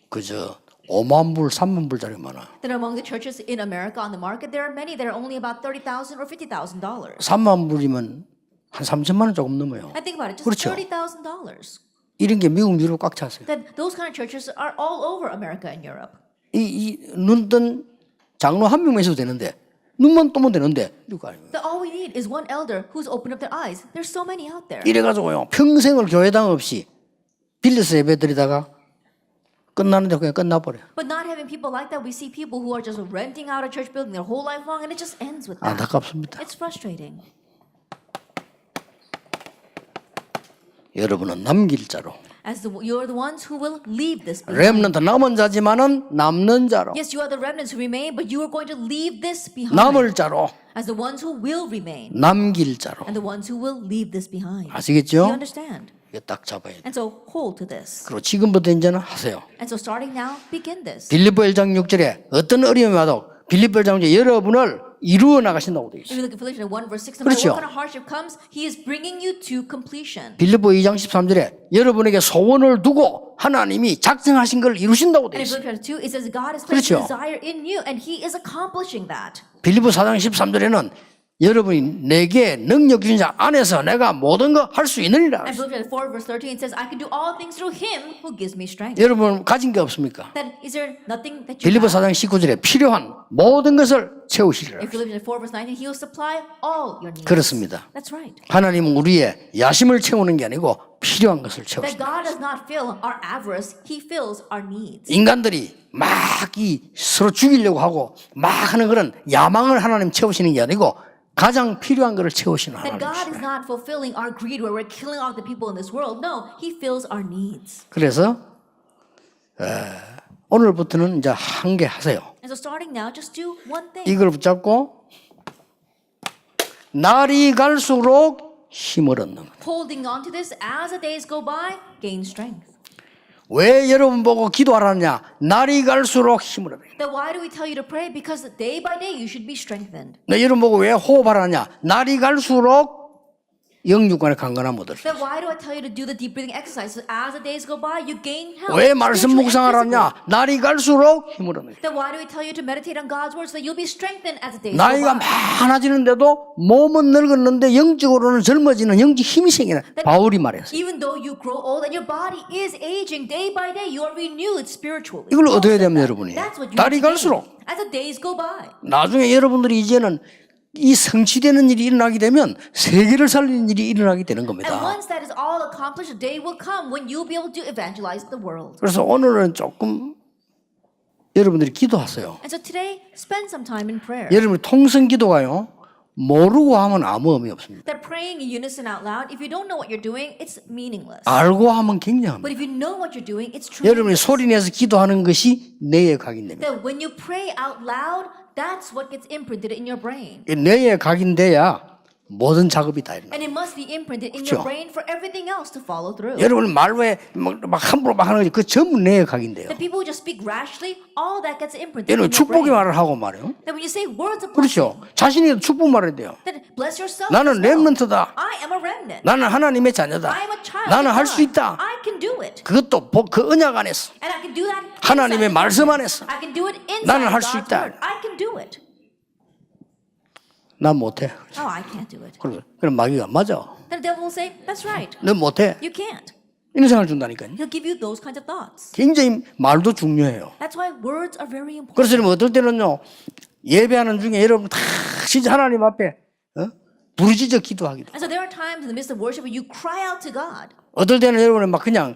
그저 5만 불, 3만 불짜리 많아. Then among the churches in America on the market, there are many that are only about $30,000 or $50,000. 3만 불이면 한 3천만 원 조금 넘어요. And think about it, just 그렇죠. $30,000. 이런 게 미국, 유럽 꽉 찼어요. That those kind of churches are all over America and Europe. 눈뜬 장로 한 명만 있어도 되는데 눈만 뜨면 되는데 이거 아니에요. That all we need is one elder who's opened up their eyes. There's so many out there. 이래가지고요 평생을 교회당 없이 빌려서 예배드리다가 끝나는데 그냥 끝나버려요. But not having people like that, we see people who are just renting out a church building their whole life long, and it just ends with that. 안타깝습니다. It's frustrating. 여러분은 남길 자로 You're the ones who will leave this behind. 렘넌트 남은 자지만은 남는 자로 Yes, you are the remnants who remain, but you are going to leave this behind. 남을 자로 As the ones who will remain, 남길 자로 and the ones who will leave this behind. You 아시겠죠? understand? 이거 딱 잡아야 돼. And so hold to this. 그리고 지금부터 이제는 하세요. And so starting now, begin this. 빌립보 1장 6절에 어떤 어려움이 와도 빌립보 1장 6절에 여러분을 이루어 나가신다고 되어 If 있어요. you look at Philippians 1 verse 6, no matter 그렇죠. what kind of hardship comes, He is bringing you to completion. 빌립보 2장 13절에 여러분에게 소원을 두고 하나님이 작정하신 걸 이루신다고 되어 And in 있어요. Philippians 2, it says God has placed 그렇죠. a desire in you, and He is accomplishing that. 빌립보 4장 13절에는 여러분이 내게 능력 주신 자 안에서 내가 모든 거 할 수 있느니라. And Philippians 4 verse 13 says, I can do all things through Him who gives me strength. 여러분 가진 게 없습니까? Then is there nothing that you 빌립보 have? 4장 19절에 필요한 모든 것을 채우시리라. In Philippians 4 verse 19, He will supply all your needs. 그렇습니다. That's right. 하나님은 우리의 야심을 채우는 게 아니고 필요한 것을 That 채우십니다. God does not fill our avarice, He fills our needs. 인간들이 막 이 서로 죽이려고 하고 막 하는 그런 야망을 하나님 채우시는 게 아니고 가장 필요한 것을 채우시는 That God 하나님. is not fulfilling our greed where we're killing all the people in this world. No, He fills our needs. 그래서 오늘부터는 이제 한 개 하세요. And so starting now, just do one thing. 이걸 붙잡고 날이 갈수록 힘을 얻는 것. Holding on to this as the days go by, gain strength. 왜 여러분 보고 기도하라냐? 날이 갈수록 힘을 얻는 것. Then why do we tell you to pray? Because day by day you should be strengthened. 네, 여러분 보고 왜 호흡하라냐? 날이 갈수록 영육간의 강건함 얻을. Then why do I tell you to do the deep breathing exercises? As the days go by, you gain health. 왜 말씀 spiritually and 묵상하라냐? 날이 갈수록 힘을 얻는 것. physically. Then why do we tell you to meditate on God's word so that you'll be strengthened as the days 나이가 go by? 많아지는데도 몸은 늙었는데 영적으로는 젊어지는 영적 힘이 생기는 바울이 말했어요. Even though you grow old and your body is aging day by day, you are renewed spiritually. 이걸 Paul 얻어야 said 됩니다, that. 여러분이. That's what you 날이 need to 갈수록. gain as the days go by. 나중에 여러분들이 이제는 이 성취되는 일이 일어나게 되면 세계를 살리는 일이 일어나게 되는 And 겁니다. once that is all accomplished, a day will come when you'll be able to evangelize the world. 그래서 오늘은 조금 여러분들이 기도하세요. And so today, spend some time in prayer. 여러분이 통성 기도가요. 모르고 하면 아무 의미 없습니다. That praying in unison out loud, if you don't know what you're doing, it's meaningless. 알고 하면 굉장합니다. But if you know what you're doing, it's 여러분이 tremendous. 소리내서 기도하는 것이 뇌에 각인됩니다. That when you pray out loud, that's what gets imprinted in your brain. 이 뇌에 각인돼야 모든 작업이 다 일어나. And it must be imprinted in 그렇죠. your brain for everything else to follow through. 여러분 말왜 막 함부로 막 하는 거지 그 전부 뇌에 각인돼요. The people who just speak rashly, all that gets imprinted in 여러분 your 축복의 brain. 말을 하고 말이요. That when you say words of blessing, 그렇죠. 자신이 축복 말해야 돼요. then bless yourself. 나는 as well. 렘넌트다. I am a remnant. 나는 하나님의 자녀다. I am a child. 나는 of 할 수 God. 있다. I can do it. 그것도 그 언약 안에서 And I can do that. 하나님의 inside 말씀 the 안에서 I can do it inside 나는 할 수 God's 있다. word. I can do it. 난 못해. Oh, I can't do it. 그럼 마귀가 맞아. Then the devil will say, that's right. 넌 못해. You can't. 이런 생각을 준다니까요. He'll give you those kinds of thoughts. 굉장히 말도 중요해요. That's why words are very important. 그래서 여러분 어떨 때는요 예배하는 중에 여러분 다 진짜 하나님 앞에 부르짖어 기도하기도. And so there are times in the midst of worship where you cry out to God. 어떨 때는 여러분은 막 그냥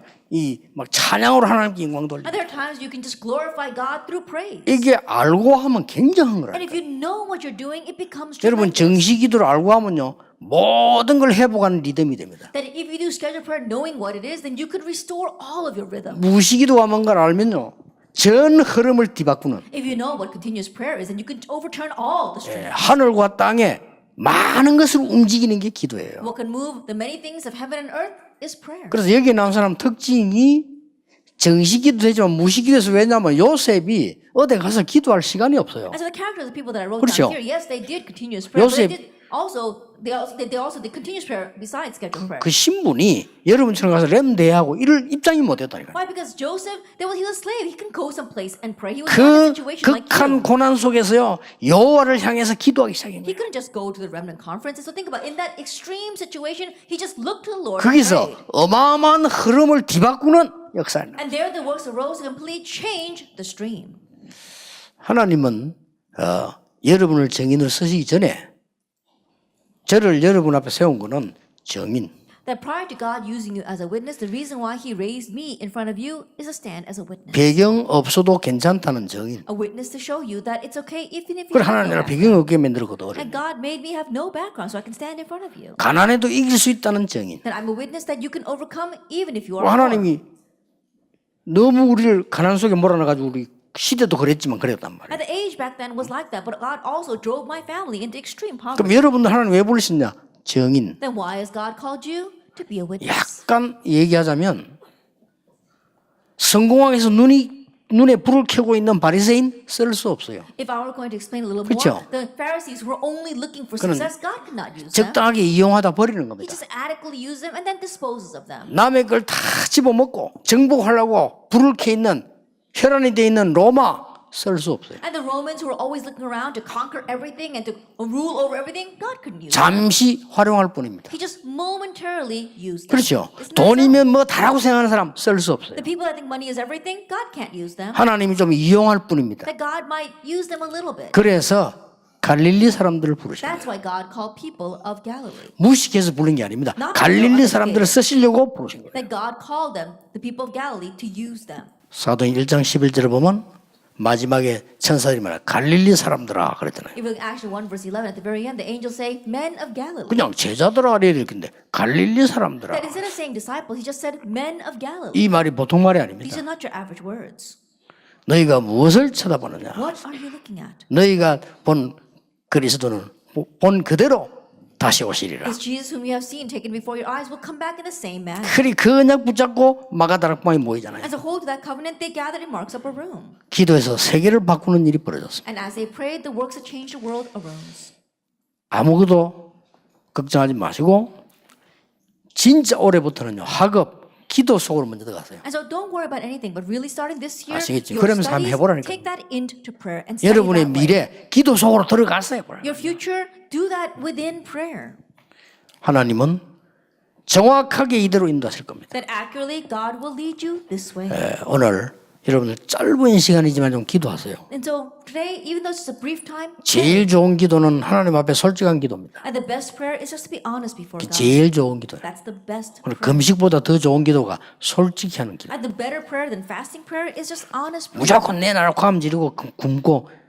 막 찬양으로 하나님께 영광 돌리고. And there are times you can just glorify God through praise. 이게 알고 하면 굉장한 거라. And if you know what you're doing, it becomes 여러분 tremendous. 정시 기도를 알고 하면요 모든 걸 회복하는 리듬이 됩니다. That if you do scheduled prayer knowing what it is, then you could restore all of your rhythm. 무시 기도하는 걸 알면요 전 흐름을 뒤바꾸는 If you know what continuous prayer is, then you can overturn all the streams. 하늘과 땅에 많은 것을 움직이는 게 기도예요. What can move the many things of heaven and earth is prayer. 그래서 여기 나온 사람 특징이 정시기도 되지만 무시기도에서 왜냐하면 요셉이 어디 가서 기도할 시간이 없어요. And so the characters of the people that I wrote 그렇죠. down here, yes, they did continuous prayer, but 요셉- they did continuous prayer besides scheduled prayer. 그 신분이 여러분처럼 가서 렘대하고 이럴 입장이 못 됐다니까요. Why? Because Joseph, he was a slave. He can go someplace and pray. He was not in a 그 situation like 극한 you. 고난 속에서요 여호와를 향해서 기도하기 시작한 He 거예요. couldn't just go to the remnant conference. And so think about it. In that extreme situation, he just looked to the Lord and 거기서 prayed. 어마어마한 흐름을 뒤바꾸는 역사입니다. And there the works arose to completely change the stream. 하나님은 여러분을 정인으로 쓰시기 전에 저를 여러분 앞에 세운 거는 정인. That prior to God using you as a witness, the reason why He raised me in front of you is to stand as a witness. 배경 없어도 괜찮다는 정인. A witness to show you that it's okay even if you 그걸 have 하나님 no 나라 background. 배경 없게 만들었거든. 어려워. And God made me have no background so I can stand in front of you. 가난해도 이길 수 있다는 정인. That I'm a witness that you can overcome even if you are poor. 하나님이 너무 우리를 가난 속에 몰아넣어가지고 우리 시대도 그랬지만 그랬단 말이에요. And the age back then was like that, but God also drove my family into extreme poverty. 그럼 여러분들 하나님 왜 부르셨냐? 정인. Then why has God called you to be a witness? 약간 얘기하자면 성공하기 위해서 눈이 눈에 불을 켜고 있는 바리새인 쓸 수 없어요. If I were going to explain a little 그렇죠? more, the Pharisees who were only looking for 그는 success, God could not use them. 적당하게 이용하다 버리는 He 겁니다. just adequately used them and then disposes of them. 남의 걸 다 집어먹고 정복하려고 불을 켜 있는 혈안이 돼 있는 로마 쓸 수 없어요. And the Romans who were always looking around to conquer everything and to rule over everything, God couldn't use them. 잠시 활용할 뿐입니다. He just momentarily used them. 그렇죠. Isn't that so? 돈이면 뭐 다라고 생각하는 사람 쓸 수 없어요. The people that think money is everything, God can't use them. 하나님이 좀 이용할 뿐입니다. That God might use them a little bit. 그래서 갈릴리 사람들을 부르십니다. That's why God called people of Galilee. 무식해서 부른 게 아닙니다. 갈릴리 사람들을 쓰시려고 부르신 거예요. That God called them, the people of Galilee, to use them. 사도행 1장 11절을 보면 마지막에 천사들이 말해 갈릴리 사람들아 그랬잖아요. If you look at Acts 1 verse 11, at the very end, the angels say, men of Galilee. 그냥 제자들아 이럴 건데 갈릴리 사람들아. That instead of saying disciples, he just said men of Galilee. 이 말이 보통 말이 These 아닙니다. are not your average words. 너희가 무엇을 쳐다보느냐. What are you looking at? 너희가 본 그리스도는 본 그대로 다시 오시리라. This Jesus whom you have seen taken before your eyes will come back in the same manner. 그리 그 언약 붙잡고 마가다락방에 모이잖아요. As a hold to that covenant, they gathered in Mark's upper room. 기도해서 세계를 바꾸는 일이 벌어졌습니다. And as they prayed, the works that changed the world arose. 아무것도 걱정하지 마시고 진짜 올해부터는요 학업, 기도 속으로 먼저 들어가세요. And so don't worry about anything, but really starting this year, 아시겠죠? your 그러면서 한번 studies, 해보라니까. take that into prayer and study 여러분의 that way. 미래 기도 속으로 들어가세요. Your future, do that within prayer. 하나님은 정확하게 이대로 인도하실 겁니다. That accurately, God will lead you this way. 오늘 여러분들 짧은 시간이지만 좀 기도하세요. And so today, even though it's just a brief time, 제일 좋은 기도는 하나님 앞에 솔직한 기도입니다. and the best prayer is just to be honest before God. 제일 좋은 기도예요. That's the best 오늘 prayer. 금식보다 더 좋은 기도가 솔직히 하는 기도. And the better prayer than fasting prayer is just honest prayer. 무조건 내놔놓고 함 지르고 굶고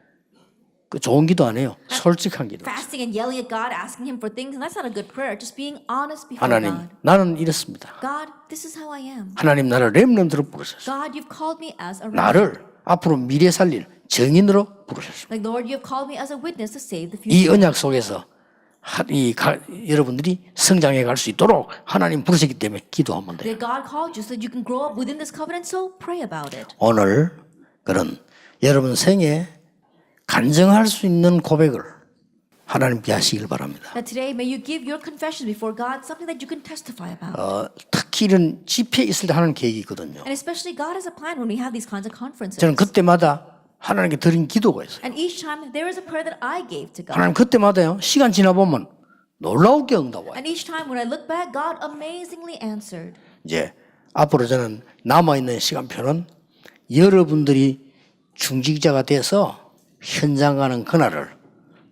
그 좋은 기도 안 해요. 솔직한 기도. Fasting and yelling at God, asking Him for things, and that's not a good prayer. Just being honest before 하나님 God. 나는 이렇습니다. God, this is how I am. 하나님 나를 렘넌트로 부르셨어요. God, you've called me as a remnant. 나를 앞으로 미래 살릴 정인으로 부르셨습니다. Like Lord, you have called me as a witness to save the 이 future. 언약 속에서 여러분들이 성장해 갈 수 있도록 하나님 부르셨기 때문에 기도하면 돼요. That God called you so that you can grow up within this covenant, so pray about it. 오늘 그런 여러분 생에 간증할 수 있는 고백을 하나님께 하시길 바랍니다. That today, may you give your confession before God, something that you can testify about. 특히 이런 집회 있을 때 하는 계획이 있거든요. And especially God has a plan when we have these kinds of conferences. 저는 그때마다 하나님께 드린 기도가 있어요. And each time, there is a prayer that I gave to God. 하나님 그때마다요 시간 지나보면 놀라우게 응답와요. And each time when I look back, God amazingly answered. 이제 앞으로 저는 남아있는 시간표는 여러분들이 중직자가 돼서 현장 가는 그날을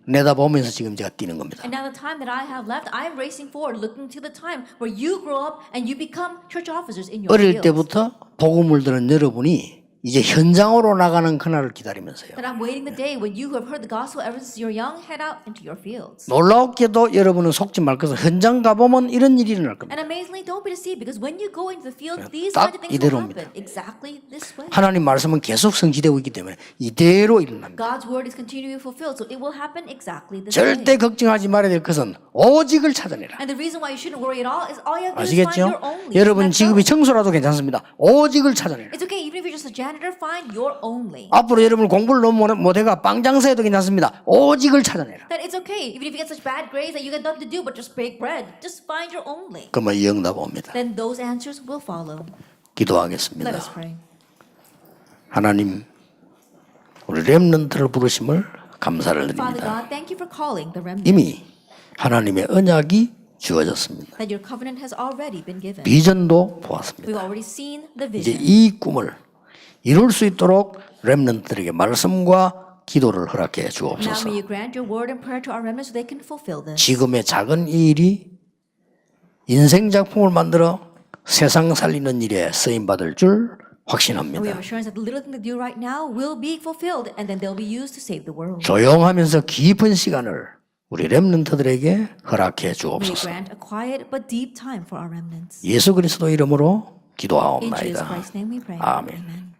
내다보면서 지금 제가 뛰는 겁니다. And now the time that I have left, I am racing forward, looking to the time where you grow up and you become church officers in your 어릴 fields. 때부터 복음을 들은 여러분이 이제 현장으로 나가는 그날을 기다리면서요. That I'm waiting the day when you who have heard the gospel ever since you're young, head out into your fields. 놀랍게도 여러분은 속지 말 것은 현장 가보면 이런 일이 일어날 겁니다. And amazingly, don't be deceived, because when you go into the fields, these 딱 kinds of things will 이대로입니다. happen exactly this way. 하나님 말씀은 계속 성취되고 있기 때문에 이대로 일어납니다. God's word is continually fulfilled, so it will happen exactly this way. 절대 걱정하지 말아야 될 것은 오직을 찾아내라. And the reason why you shouldn't worry at all is all you have to do is find 아시겠죠? your only. 여러분 That's 직업이 all. 청소라도 괜찮습니다. 오직을 찾아내라. It's okay, even if you're just a janitor, find your only. 앞으로 여러분 공부를 너무 못해가 빵 장사해도 괜찮습니다. 오직을 찾아내라. That it's okay, even if you get such bad grades that you got nothing to do but just bake bread, just find your only. 그러면 이 응답 옵니다. Then those answers will follow. Let us 기도하겠습니다. pray. 하나님 우리 렘넌트를 부르심을 감사를 Father 드립니다. God, thank you for calling the remnant. 이미 하나님의 언약이 주어졌습니다. That your covenant has already been given. 비전도 보았습니다. We've already seen the 이제 vision. 이 꿈을 이룰 수 있도록 렘넌트들에게 말씀과 기도를 허락해 Now 주옵소서. may you grant your word and prayer to our remnants so they can fulfill this. 지금의 작은 이 일이 인생 작품을 만들어 세상 살리는 일에 쓰임 받을 줄 And we 확신합니다. have assurance that the little thing they do right now will be fulfilled, and then they'll be used to save the world. 조용하면서 깊은 시간을 우리 렘넌트들에게 허락해 May you 주옵소서. grant a quiet but deep time for our remnants. 예수 그리스도 이름으로 In Jesus 기도하옵나이다. Christ's name we pray. 아멘. Amen.